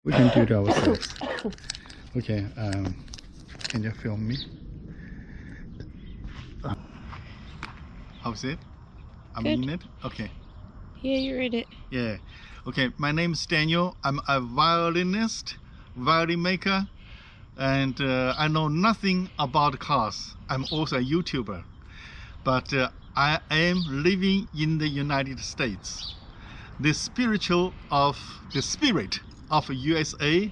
We can do it ourselves. Okay, can you film me? How's it? I'm Good. in it? Okay. Yeah, you're in it. Yeah. Okay, my name is Daniel. I'm a violinist, violin maker, and I know nothing about cars. I'm also a YouTuber. But I am living in the United States. The spirit of USA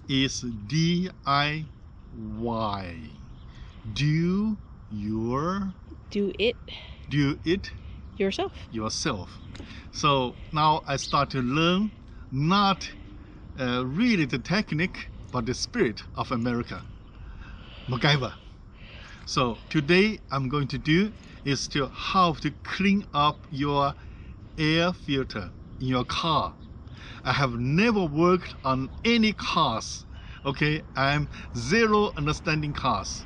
is DIY. Do it yourself. So now I start to learn not really the technique, but the spirit of America, MacGyver. So today I'm going to do is to how to clean up your air filter in your car. I have never worked on any cars. Okay, I'm zero understanding cars.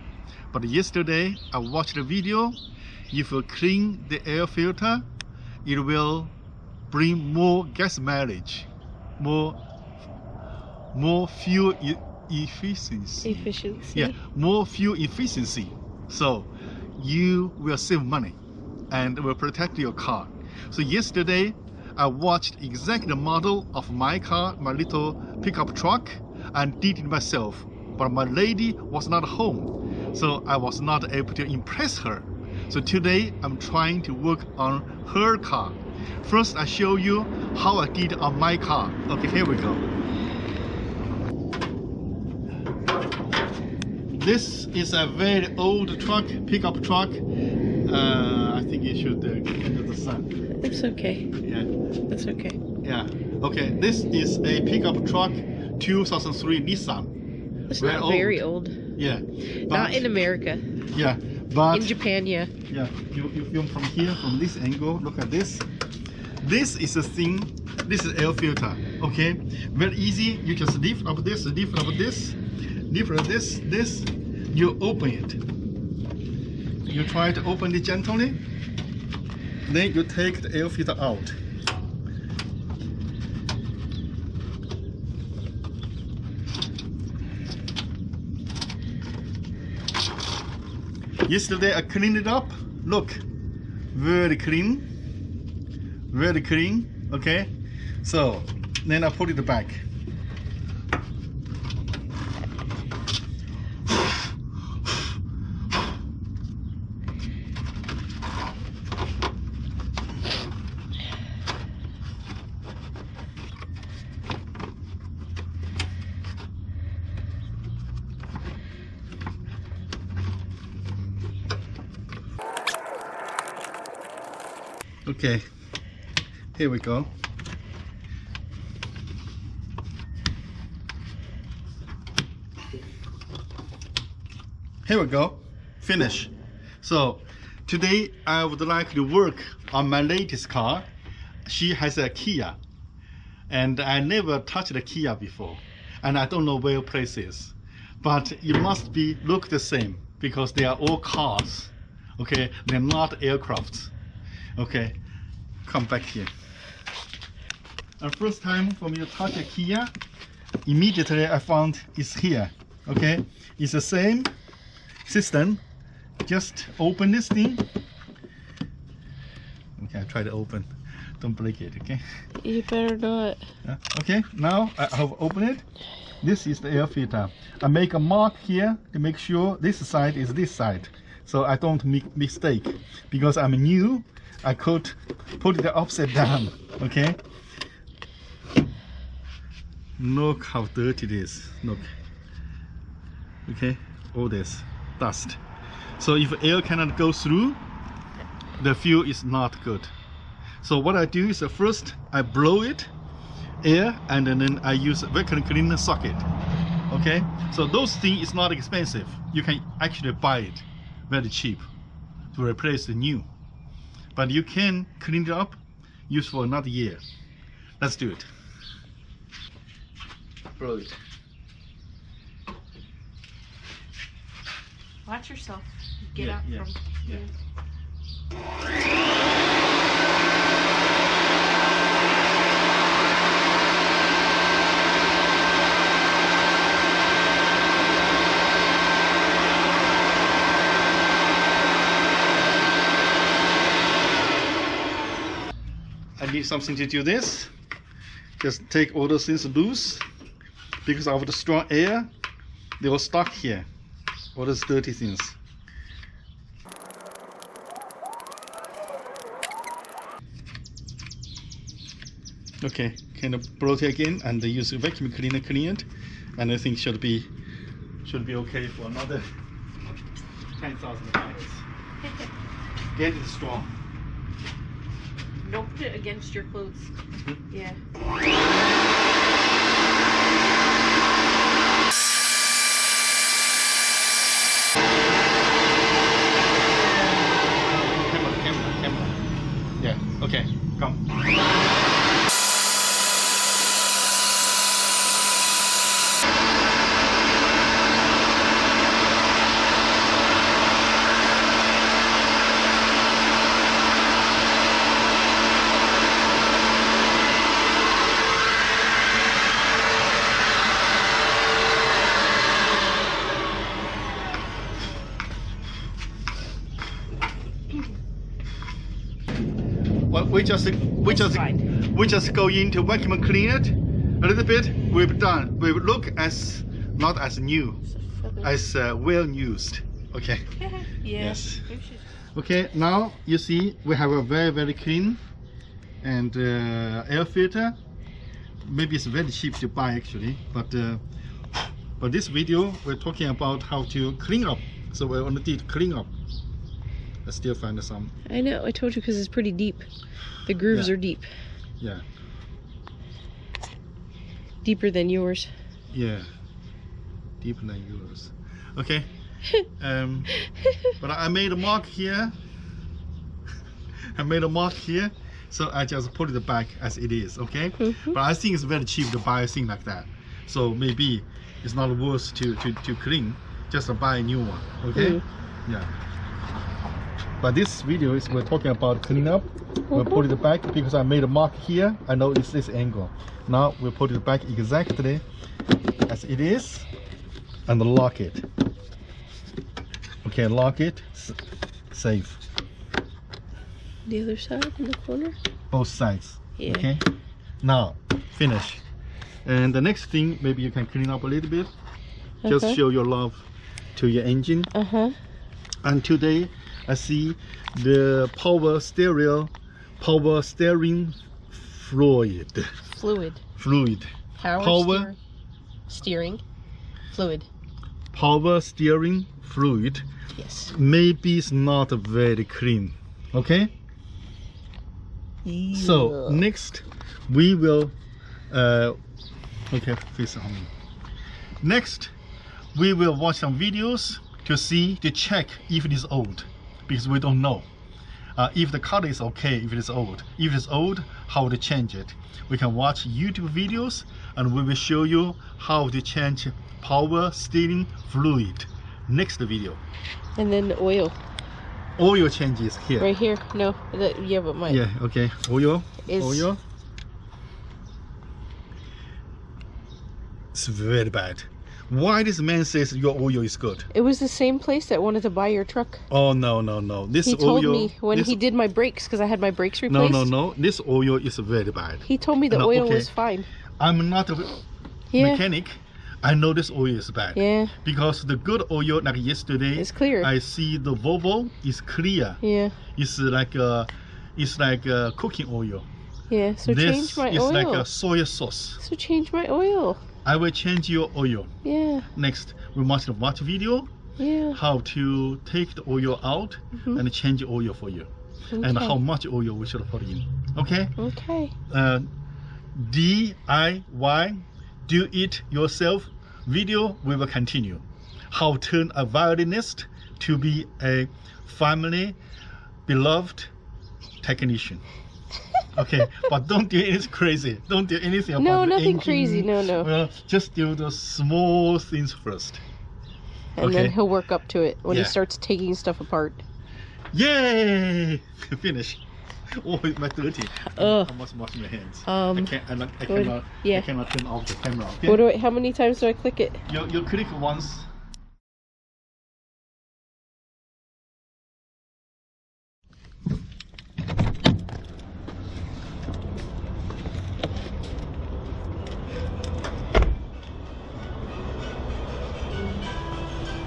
But yesterday I watched a video. If you clean the air filter, it will bring more gas mileage, more fuel efficiency. Yeah, more fuel efficiency. So you will save money and will protect your car. So yesterday I watched exactly the model of my car, my little pickup truck, and did it myself. But my lady was not home, so I was not able to impress her. So today I'm trying to work on her car. First I show you how I did on my car. Okay, here we go. This is a very old truck, pickup truck. I think you should get the sun. It's okay. Yeah. That's okay. Yeah. Okay. This is a pickup truck, 2003 Nissan. It's not very old. Yeah. Not in America. Yeah. But in Japan, yeah. Yeah. You film from here, from this angle. Look at this. This is a thing. This is air filter. Okay. Very easy. You just lift up this, lift up this. Different this, you open it. You try to open it gently. Then you take the air filter out. Yesterday I cleaned it up. Look, very clean. Very clean. Okay. So then I put it back. Okay, here we go. Here we go, finish. So today I would like to work on my latest car. She has a Kia, and I never touched a Kia before, and I don't know where place is, but it must be look the same because they are all cars. Okay, they're not aircrafts. Okay, come back here. And first time for me to touch a Kia, immediately I found it's here. Okay, it's the same system. Just open this thing. Okay, I try to open. Don't break it. Okay. You better not. Okay, now I have opened it. This is the air filter. I make a mark here to make sure this side is this side, so I don't make mistake. Because I'm new, I could put it upside down. Okay. Look how dirty it is. Look. Okay, all this dust. So if air cannot go through, the fuel is not good. So what I do is first I blow it, air, and then I use vacuum cleaner socket. Okay, so those things is not expensive. You can actually buy it very cheap to replace the new. But you can clean it up, use for another year. Let's do it. Blow it. Watch yourself. Get Yeah, out yeah, from. yeah. need something to do this. Just take all those things loose. Because of the strong air, they will stuck here. All those dirty things. Okay, kind of blow it again and use a vacuum cleaner clean it, and I think should be okay for another 10,000 times. Get it strong. Don't put it against your clothes. Yeah. Camera. Yeah. Okay. Come. Well, we just go into vacuum clean it a little bit. We've done. We look as not as new, as well used. Okay. Yeah. Yes. Okay. Now you see we have a very clean and air filter. Maybe it's very cheap to buy actually, but this video we're talking about how to clean up. So we only did clean up. I still find some. I know. I told you because it's pretty deep. The grooves are deep. Yeah. Deeper than yours. Yeah. Deeper than yours. Okay. But I made a mark here. I made a mark here, so I just put it back as it is. Okay. But I think it's very cheap to buy a thing like that. So maybe it's not worth to clean. Just to buy a new one. Okay. Yeah. But this video is we're talking about clean up. We'll put it back because I made a mark here. I know it's this angle. Now we'll put it back exactly as it is and lock it. Okay, lock it. Safe. The other side in the corner? Both sides. Yeah. Okay. Now finish. And the next thing, maybe you can clean up a little bit. Just show your love to your engine. And today I see the power steering fluid. Power steering fluid. Power steering fluid. Yes. Maybe it's not very clean. Okay. Yeah. So next we will okay, face on me. Next we will watch some videos to check if it is old, because we don't know if the color is okay, if it is old. If it is old, how to change it. We can watch YouTube videos and we will show you how to change power steering fluid. Next video. And then the oil. Oil changes here. Right here. No. Yeah, but mine. Yeah, okay. Oil. Is oil. It's very bad. Why this man says your oil is good? It was the same place that wanted to buy your truck. Oh no. This he told oil, me when he did my brakes, because I had my brakes replaced. No. This oil is very bad. He told me the oil was fine. I'm not a mechanic. I know this oil is bad. Yeah. Because the good oil, like yesterday, it's clear. I see the Volvo is clear. Yeah. It's like cooking oil. Yeah. So change my oil. It's like a soy sauce. So change my oil. I will change your oil. Yeah. Next, we must watch video. Yeah. How to take the oil out and change oil for you, and how much oil we should put in. Okay. Okay. DIY, do it yourself video. We will continue. How turn a violinist to be a family beloved technician. Okay, but don't do anything crazy. Don't do anything about no, the nothing engine. crazy. No. Well, just do the small things first. And then he'll work up to it when he starts taking stuff apart. Yay! Finish. Oh, my dirty. I must wash my hands. I cannot turn off the camera. Okay? How many times do I click it? You click once.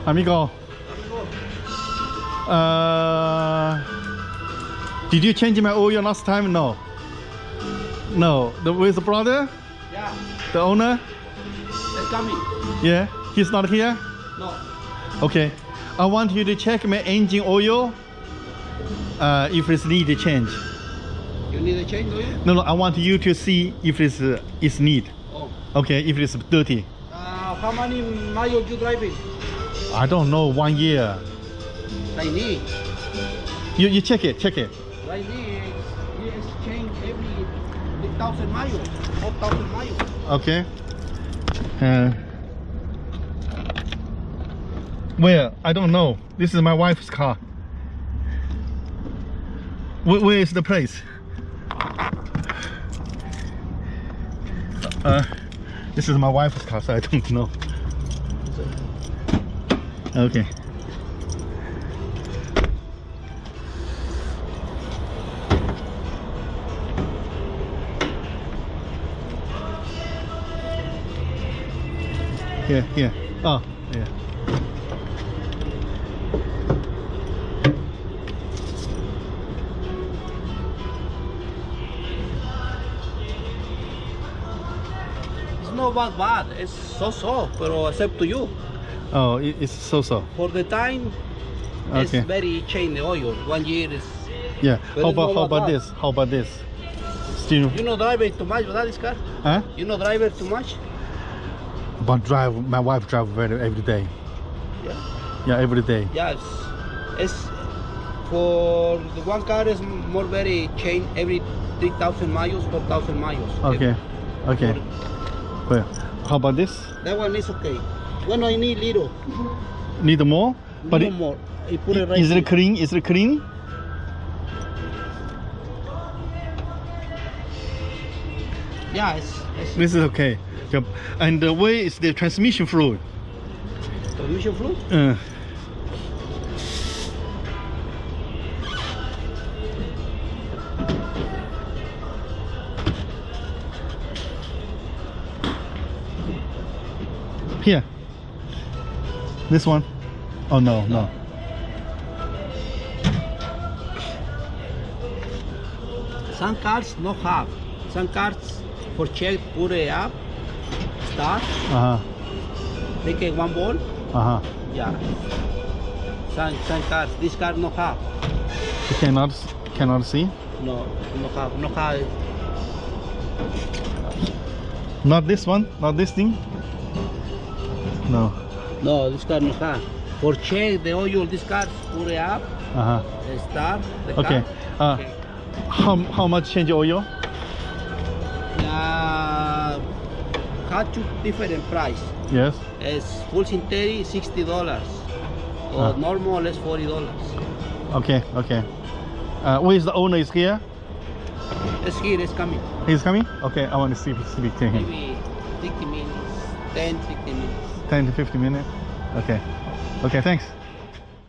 Amigo. Did you change my oil last time? No. No. With the brother? Yeah, The owner? it's coming. Yeah. He's not here? No. Okay. I want you to check my engine oil. If it's need to change. You need a change, do you? No, I want you to see if it's need. Oh. Okay, if it's dirty. How many miles you driving? I don't know, 1 year. I need. You check it. I need. You exchange every 1,000 miles. 4,000 miles. Okay. Where? I don't know. This is my wife's car. Where is the place? This is my wife's car, so I don't know. Okay. Here. Oh, yeah. It's not bad. It's so, pero except to you. Oh, it's so. For the time, Okay. it's very change the oil. 1 year is. Yeah. But How it's not about bad. this? How about this? Still, You know drive it too much with this car? huh? You know drive it too much? But my wife drive every day. Yeah. Yeah, every day. Yes. It's for the one car is more very change every 3,000 miles, 4,000 miles. Okay. Well, how about this? That one is okay. When I need little, Need more? But little more. I put it right is here. it clean? Is it clean? Yeah, it's This is okay. Yep. And where is the transmission fluid? transmission fluid. Here. This one? Oh no. Some cars no have. Some cars for check put it up, start, take it one ball. Yeah. Some cars. This car no have. You cannot see? No have. Not this one? Not this thing? No. No, this car no have. For check the oil, this car put it up, start the Okay. car. How much change oil? Car to different price. Yes. It's full synthetic $60. Or normal is $40. Okay. Where is the owner? Is here? It's here, it's coming. He's coming? Okay, I want to speak to him. Maybe 60 minutes, 10, 60 minutes. 10 to 50 minutes? Okay, thanks.